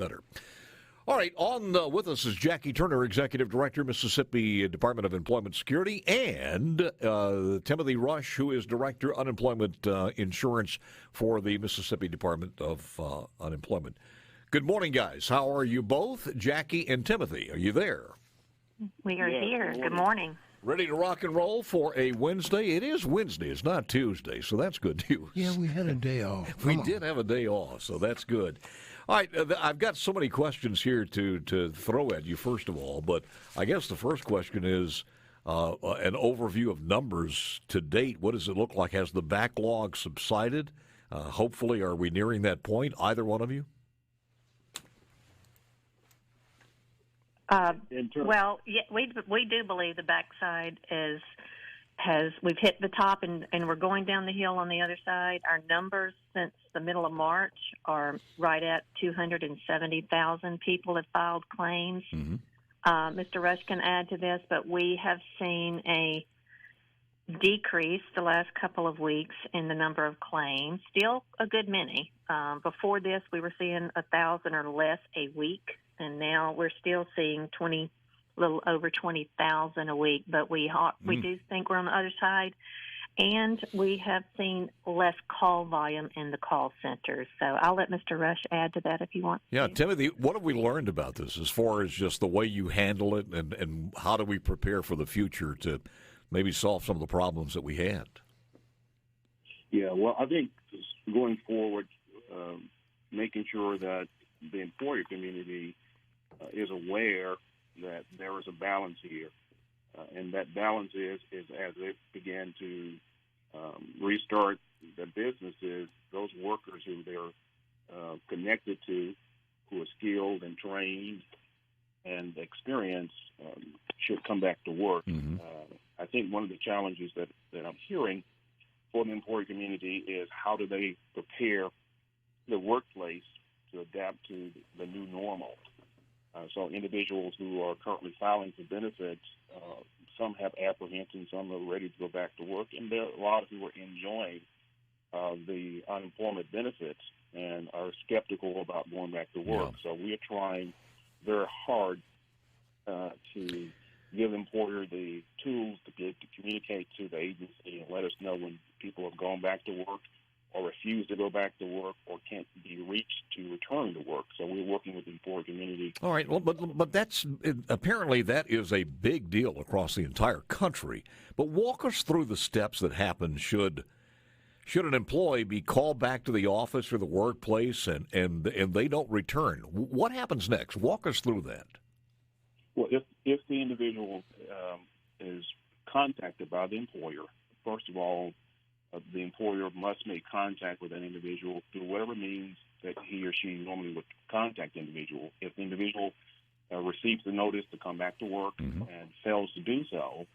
better. All right, on with us is Jackie Turner, Executive Director, Mississippi Department of Employment Security, and Timothy Rush, who is Director, Unemployment Insurance for the Mississippi Department of Unemployment. Good morning, guys. How are you both? Jackie and Timothy, are you there? We are here. Good morning. Ready to rock and roll for a Wednesday? It is Wednesday. It's not Tuesday, so that's good news. Yeah, we had a day off. We did have a day off, so that's good. All right, I've got so many questions here to throw at you, first of all, but I guess the first question is an overview of numbers to date. What does it look like? Has the backlog subsided? Hopefully, are we nearing that point, either one of you? Well, yeah, we do believe the backside we've hit the top and we're going down the hill on the other side. Our numbers since the middle of March are right at 270,000 people have filed claims. Mm-hmm. Mr. Rush can add to this, but we have seen a decrease the last couple of weeks in the number of claims. Still a good many. Before this, we were seeing 1,000 or less a week, and now we're still seeing a little over 20,000 a week. But we do think we're on the other side, and we have seen less call volume in the call centers. So I'll let Mr. Rush add to that if you want. Yeah, Timothy, what have we learned about this as far as just the way you handle it, and how do we prepare for the future to maybe solve some of the problems that we had? Yeah, well, I think going forward, making sure that the employer community is aware that there is a balance here, and that balance is as they begin to restart the businesses, those workers who they're connected to, who are skilled and trained and experienced, should come back to work. Mm-hmm. I think one of the challenges that I'm hearing for the employer community is how do they prepare the workplace to adapt to the new normal. So individuals who are currently filing for benefits, some have apprehension, some are ready to go back to work, and there are a lot who are enjoying the unemployment benefits and are skeptical about going back to work. Yeah. So we are trying very hard to give the employer the tools to communicate to the agency and let us know when people have gone back to work or refuse to go back to work or can't be reached to return to work. So we're working with the employer community. All right, well, but that's apparently that is a big deal across the entire country. But walk us through the steps that happen should an employee be called back to the office or the workplace and they don't return. What happens next? Walk us through that. Well, if the individual is contacted by the employer, first of all, the employer must make contact with that individual through whatever means that he or she normally would contact the individual. If the individual receives the notice to come back to work mm-hmm. and fails to do so,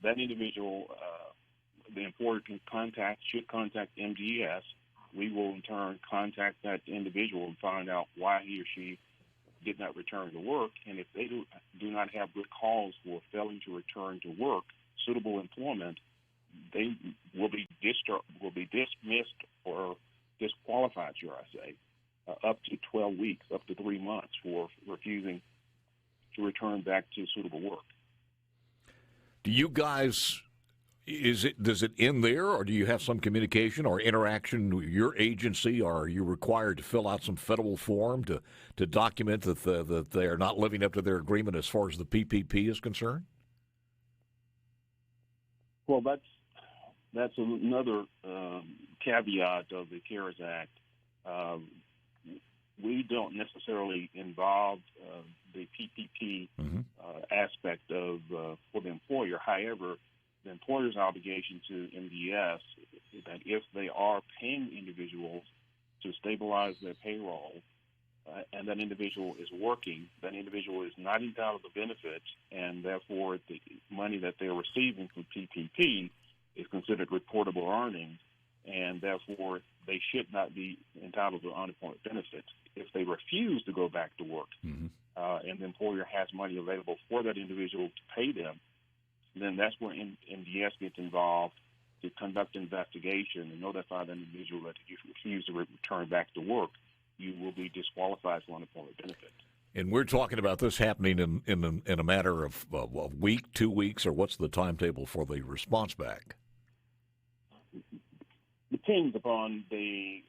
that individual, the employer should contact MDES. We will in turn contact that individual and find out why he or she did not return to work. And if they do not have good cause for failing to return to work, suitable employment, they will be dismissed or disqualified, should I say, up to 12 weeks, up to 3 months for refusing to return back to suitable work. Do you guys, does it end there, or do you have some communication or interaction with your agency? Or are you required to fill out some federal form to document that they are not living up to their agreement as far as the PPP is concerned? Well, that's another caveat of the CARES Act. We don't necessarily involve the PPP mm-hmm. Aspect of for the employer. However, the employer's obligation to MDES is that if they are paying individuals to stabilize their payroll and that individual is working, that individual is not entitled to benefits, and therefore the money that they're receiving from PPP is considered reportable earnings, and therefore they should not be entitled to unemployment benefits. If they refuse to go back to work mm-hmm. And the employer has money available for that individual to pay them, then that's where MDES gets involved to conduct an investigation and notify the individual that if you refuse to return back to work, you will be disqualified for unemployment benefits. And we're talking about this happening in a matter of a week, 2 weeks, or what's the timetable for the response back? Depends upon the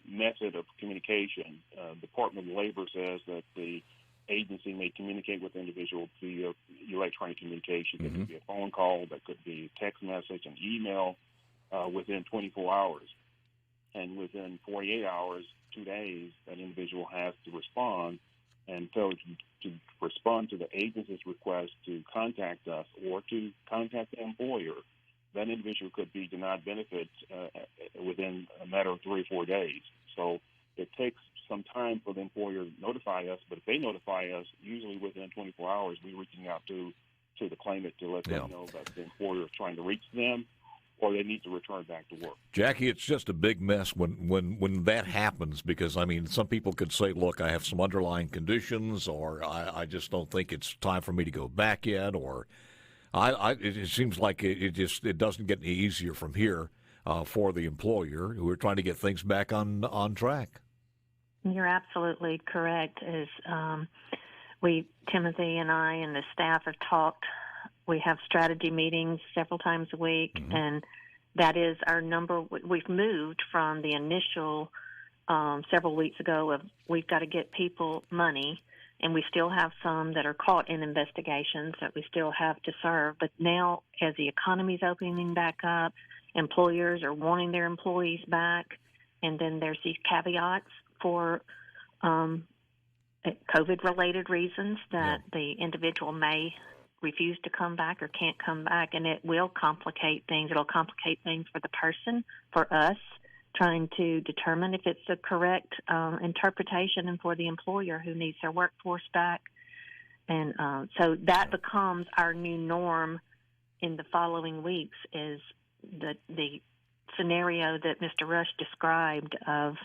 method of communication. Department of Labor says that the agency may communicate with the individual via electronic communication. That could be a phone call, that could be a text message, an email within 24 hours. And within 48 hours, 2 days, that individual has to respond. And so to respond to the agency's request to contact us or to contact the employer, that individual could be denied benefits within a matter of 3 or 4 days. So it takes some time for the employer to notify us, but if they notify us, usually within 24 hours, we're reaching out to the claimant to let them know that the employer is trying to reach them or they need to return back to work. Jackie, it's just a big mess when that happens because, I mean, some people could say, look, I have some underlying conditions, or I just don't think it's time for me to go back yet, or it seems like it doesn't get any easier from here for the employer who are trying to get things back on track. You're absolutely correct. Timothy and I and the staff have talked. We have strategy meetings several times a week, and that is our number. We've moved from the initial several weeks ago of we've got to get people money, and we still have some that are caught in investigations that we still have to serve. But now, as the economy's opening back up, employers are wanting their employees back, and then there's these caveats for COVID-related reasons that the individual may refuse to come back or can't come back, and it will complicate things. It'll complicate things for the person, for us, trying to determine if it's the correct interpretation, and for the employer who needs their workforce back. And so that becomes our new norm in the following weeks, is the scenario that Mr. Rush described of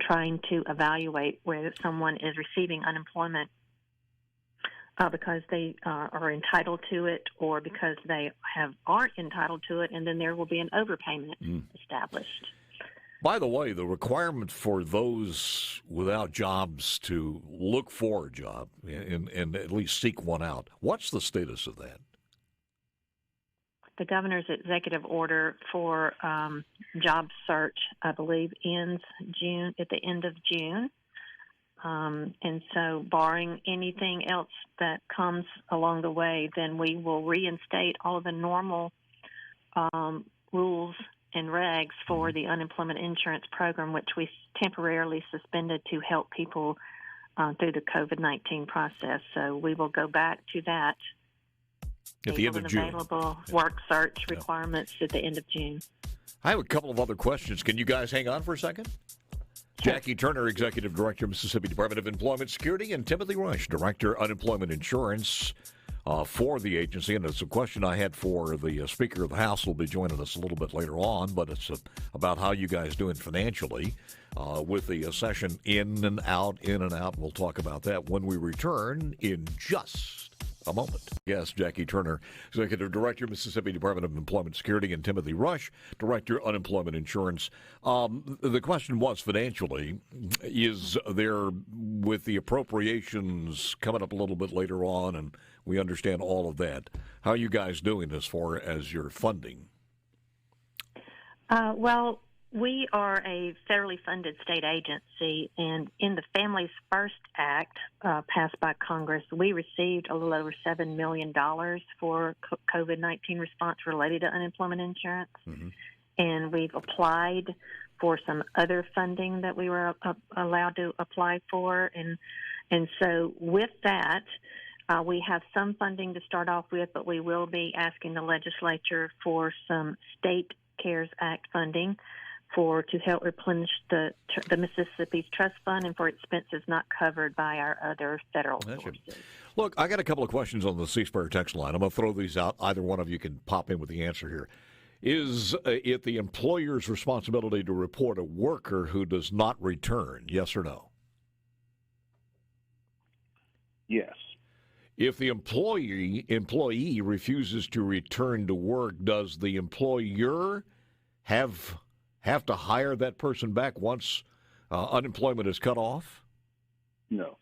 trying to evaluate whether someone is receiving unemployment because they are entitled to it or because they aren't entitled to it, and then there will be an overpayment established. By the way, the requirement for those without jobs to look for a job and at least seek one out, what's the status of that? The governor's executive order for job search, I believe, ends at the end of June. And so barring anything else that comes along the way, then we will reinstate all of the normal rules and regs for the unemployment insurance program, which we temporarily suspended to help people through the COVID-19 process. So we will go back to that. At the end of June. Available work search requirements at the end of June. I have a couple of other questions. Can you guys hang on for a second? Jackie Turner, Executive Director, Mississippi Department of Employment Security, and Timothy Rush, Director, Unemployment Insurance for the agency. And it's a question I had for the Speaker of the House, who will be joining us a little bit later on, but it's about how you guys doing financially with the session in and out. We'll talk about that when we return in just a moment. Yes, Jackie Turner, Executive Director, Mississippi Department of Employment Security, and Timothy Rush, Director, Unemployment Insurance. The question was financially, is there, with the appropriations coming up a little bit later on, and we understand all of that, how are you guys doing as far as your funding? Well, we are a federally funded state agency, and in the Families First Act passed by Congress, we received a little over $7 million for COVID-19 response related to unemployment insurance. And we've applied for some other funding that we were allowed to apply for. And so with that, we have some funding to start off with, but we will be asking the legislature for some state CARES Act funding to help replenish the Mississippi's trust fund and for expenses not covered by our other federal sources. Look, I got a couple of questions on the C-Spire text line. I'm going to throw these out. Either one of you can pop in with the answer here. Is it the employer's responsibility to report a worker who does not return, yes or no? Yes. If the employee refuses to return to work, does the employer have to hire that person back once unemployment is cut off? No.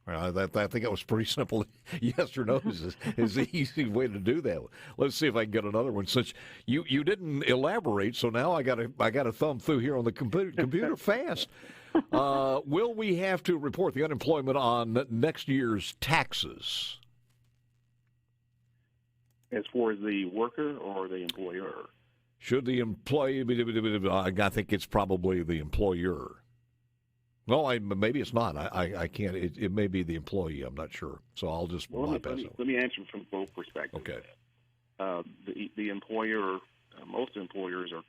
I think that was pretty simple. Yes or no is the easy way to do that. Let's see if I can get another one. Since you didn't elaborate, so now I got a thumb through here on the computer fast. Will we have to report the unemployment on next year's taxes? As far as the worker or the employer? Should the employee be? I think it's probably the employer. Well, maybe it's not. I can't. It may be the employee. I'm not sure. So I'll just bypass it. Let me answer from both perspectives. Okay. The employer, most employers are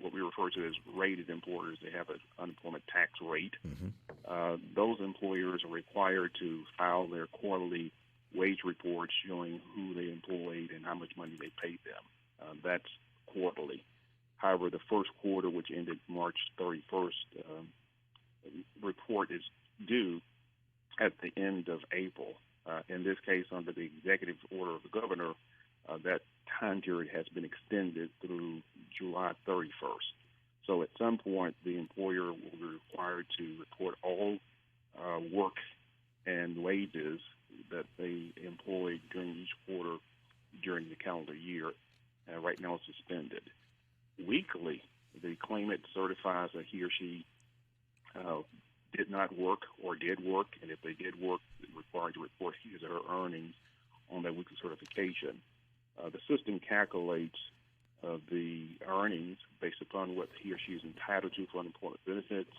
what we refer to as rated employers. They have an unemployment tax rate. Mm-hmm. Those employers are required to file their quarterly wage reports showing who they employed and how much money they paid them. That's quarterly. However, the first quarter, which ended March 31st, report is due at the end of April. In this case, under the executive order of the governor, that time period has been extended through July 31st. So at some point, the employer will be required to report all work and wages that they employed during each quarter during the calendar year. Right now it's suspended. Weekly, the claimant certifies that he or she did not work or did work, and if they did work, they're required to report his or her earnings on that weekly certification. The system calculates the earnings based upon what he or she is entitled to for unemployment benefits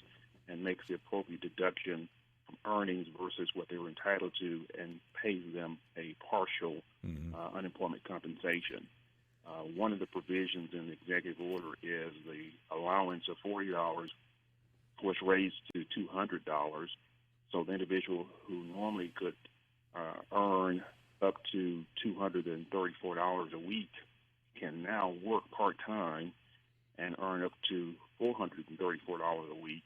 and makes the appropriate deduction from earnings versus what they were entitled to and pays them a partial unemployment compensation. One of the provisions in the executive order is the allowance of $40 was raised to $200. So the individual who normally could earn up to $234 a week can now work part-time and earn up to $434 a week,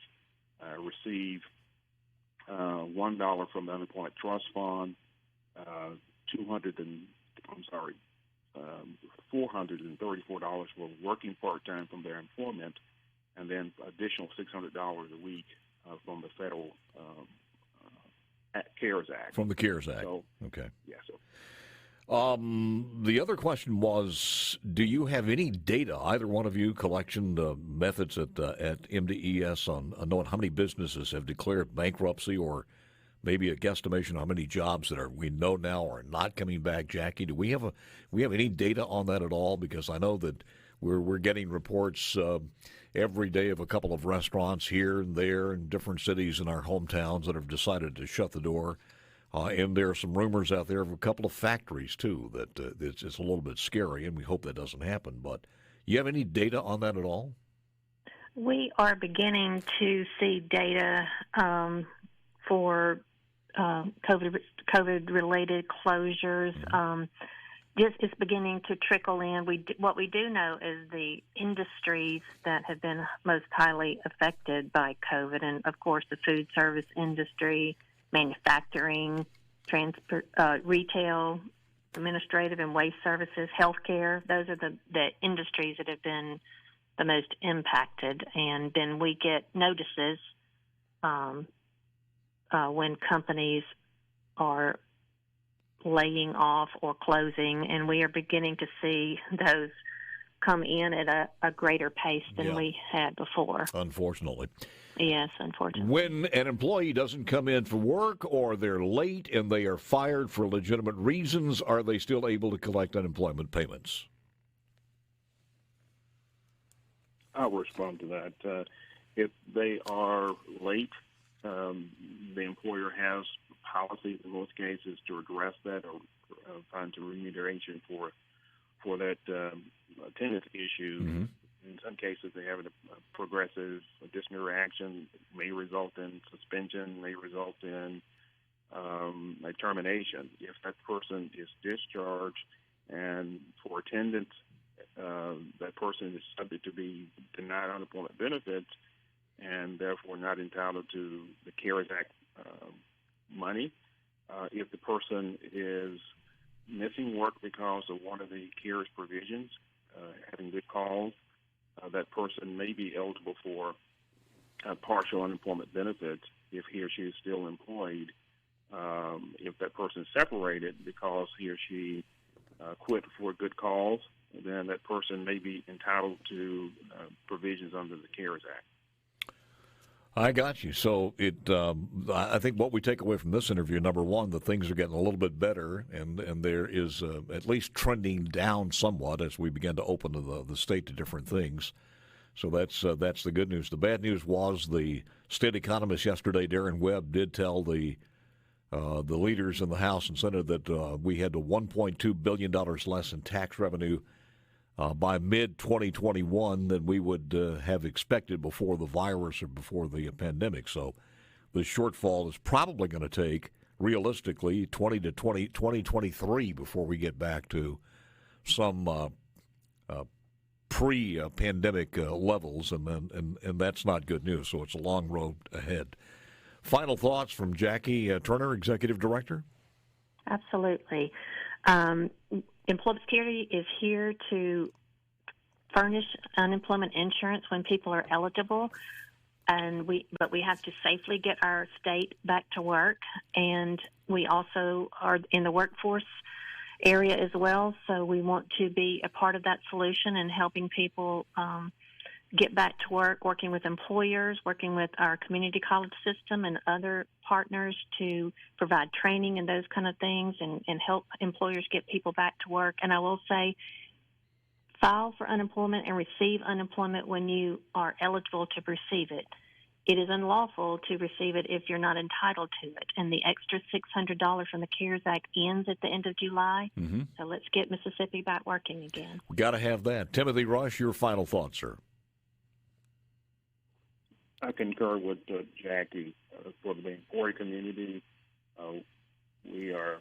receive $1 from the Unemployment Trust Fund, $434 for working part-time from their employment, and then additional $600 a week from the federal CARES Act. From the CARES Act. So, okay. Yeah. So. The other question was, do you have any data, either one of you, collection methods at MDES on knowing how many businesses have declared bankruptcy, or maybe a guesstimation how many jobs that we know now are not coming back? Jackie, do we have any data on that at all? Because I know that we're getting reports every day of a couple of restaurants here and there in different cities in our hometowns that have decided to shut the door. And there are some rumors out there of a couple of factories, too, that it's a little bit scary, and we hope that doesn't happen. But you have any data on that at all? We are beginning to see data for COVID-related closures. Just is beginning to trickle in. What we do know is the industries that have been most highly affected by COVID, and of course the food service industry, manufacturing, transport, retail, administrative and waste services, healthcare. Those are the industries that have been the most impacted. And then we get notices when companies are laying off or closing, and we are beginning to see those come in at a greater pace than we had before. Unfortunately. Yes, unfortunately. When an employee doesn't come in for work, or they're late and they are fired for legitimate reasons, are they still able to collect unemployment payments? I'll respond to that. If they are late, the employer has policies in most cases to address that or find a remuneration for that attendance issue. Mm-hmm. In some cases, they have a progressive disciplinary action, may result in suspension, may result in a termination. If that person is discharged and for attendance, that person is subject to be denied unemployment benefits and therefore not entitled to the CARES Act money. If the person is missing work because of one of the CARES provisions, having good cause, that person may be eligible for partial unemployment benefits if he or she is still employed. If that person is separated because he or she quit for a good cause, then that person may be entitled to provisions under the CARES Act. I got you. So I think what we take away from this interview, number one, that things are getting a little bit better, and there is at least trending down somewhat as we begin to open the state to different things. So that's the good news. The bad news was the state economist yesterday, Darren Webb, did tell the leaders in the House and Senate that we had $1.2 billion less in tax revenue by mid-2021 than we would have expected before the virus or before the pandemic. So the shortfall is probably going to take, realistically, 2023 before we get back to some pre-pandemic levels, and that's not good news. So it's a long road ahead. Final thoughts from Jackie Turner, Executive Director? Absolutely. Employment Security is here to furnish unemployment insurance when people are eligible, but we have to safely get our state back to work, and we also are in the workforce area as well, so we want to be a part of that solution and helping people get back to work, working with employers, working with our community college system and other partners to provide training and those kind of things and help employers get people back to work. And I will say, file for unemployment and receive unemployment when you are eligible to receive it. It is unlawful to receive it if you're not entitled to it. And the extra $600 from the CARES Act ends at the end of July. Mm-hmm. So let's get Mississippi back working again. We got to have that. Timothy Rush, your final thoughts, sir. I concur with Jackie. For the employee community, we are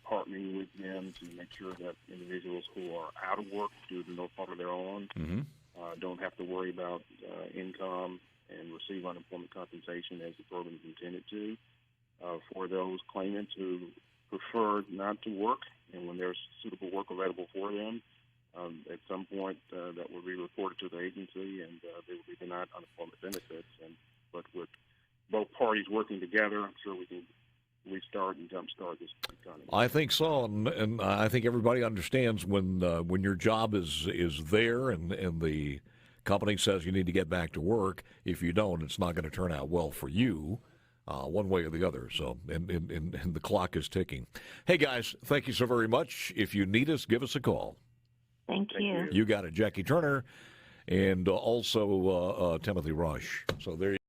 partnering with them to make sure that individuals who are out of work due to no fault of their own don't have to worry about income and receive unemployment compensation as the program is intended to. For those claimants who prefer not to work and when there's suitable work available for them, at some point that will be reported to the agency and they will be denied unemployment benefits. But with both parties working together, I'm sure we can restart and jumpstart this economy. I think so, and I think everybody understands when your job is there and the company says you need to get back to work. If you don't, it's not going to turn out well for you, one way or the other. So, and the clock is ticking. Hey guys, thank you so very much. If you need us, give us a call. Thank you. You got it, Jackie Turner, and also Timothy Rush. So there you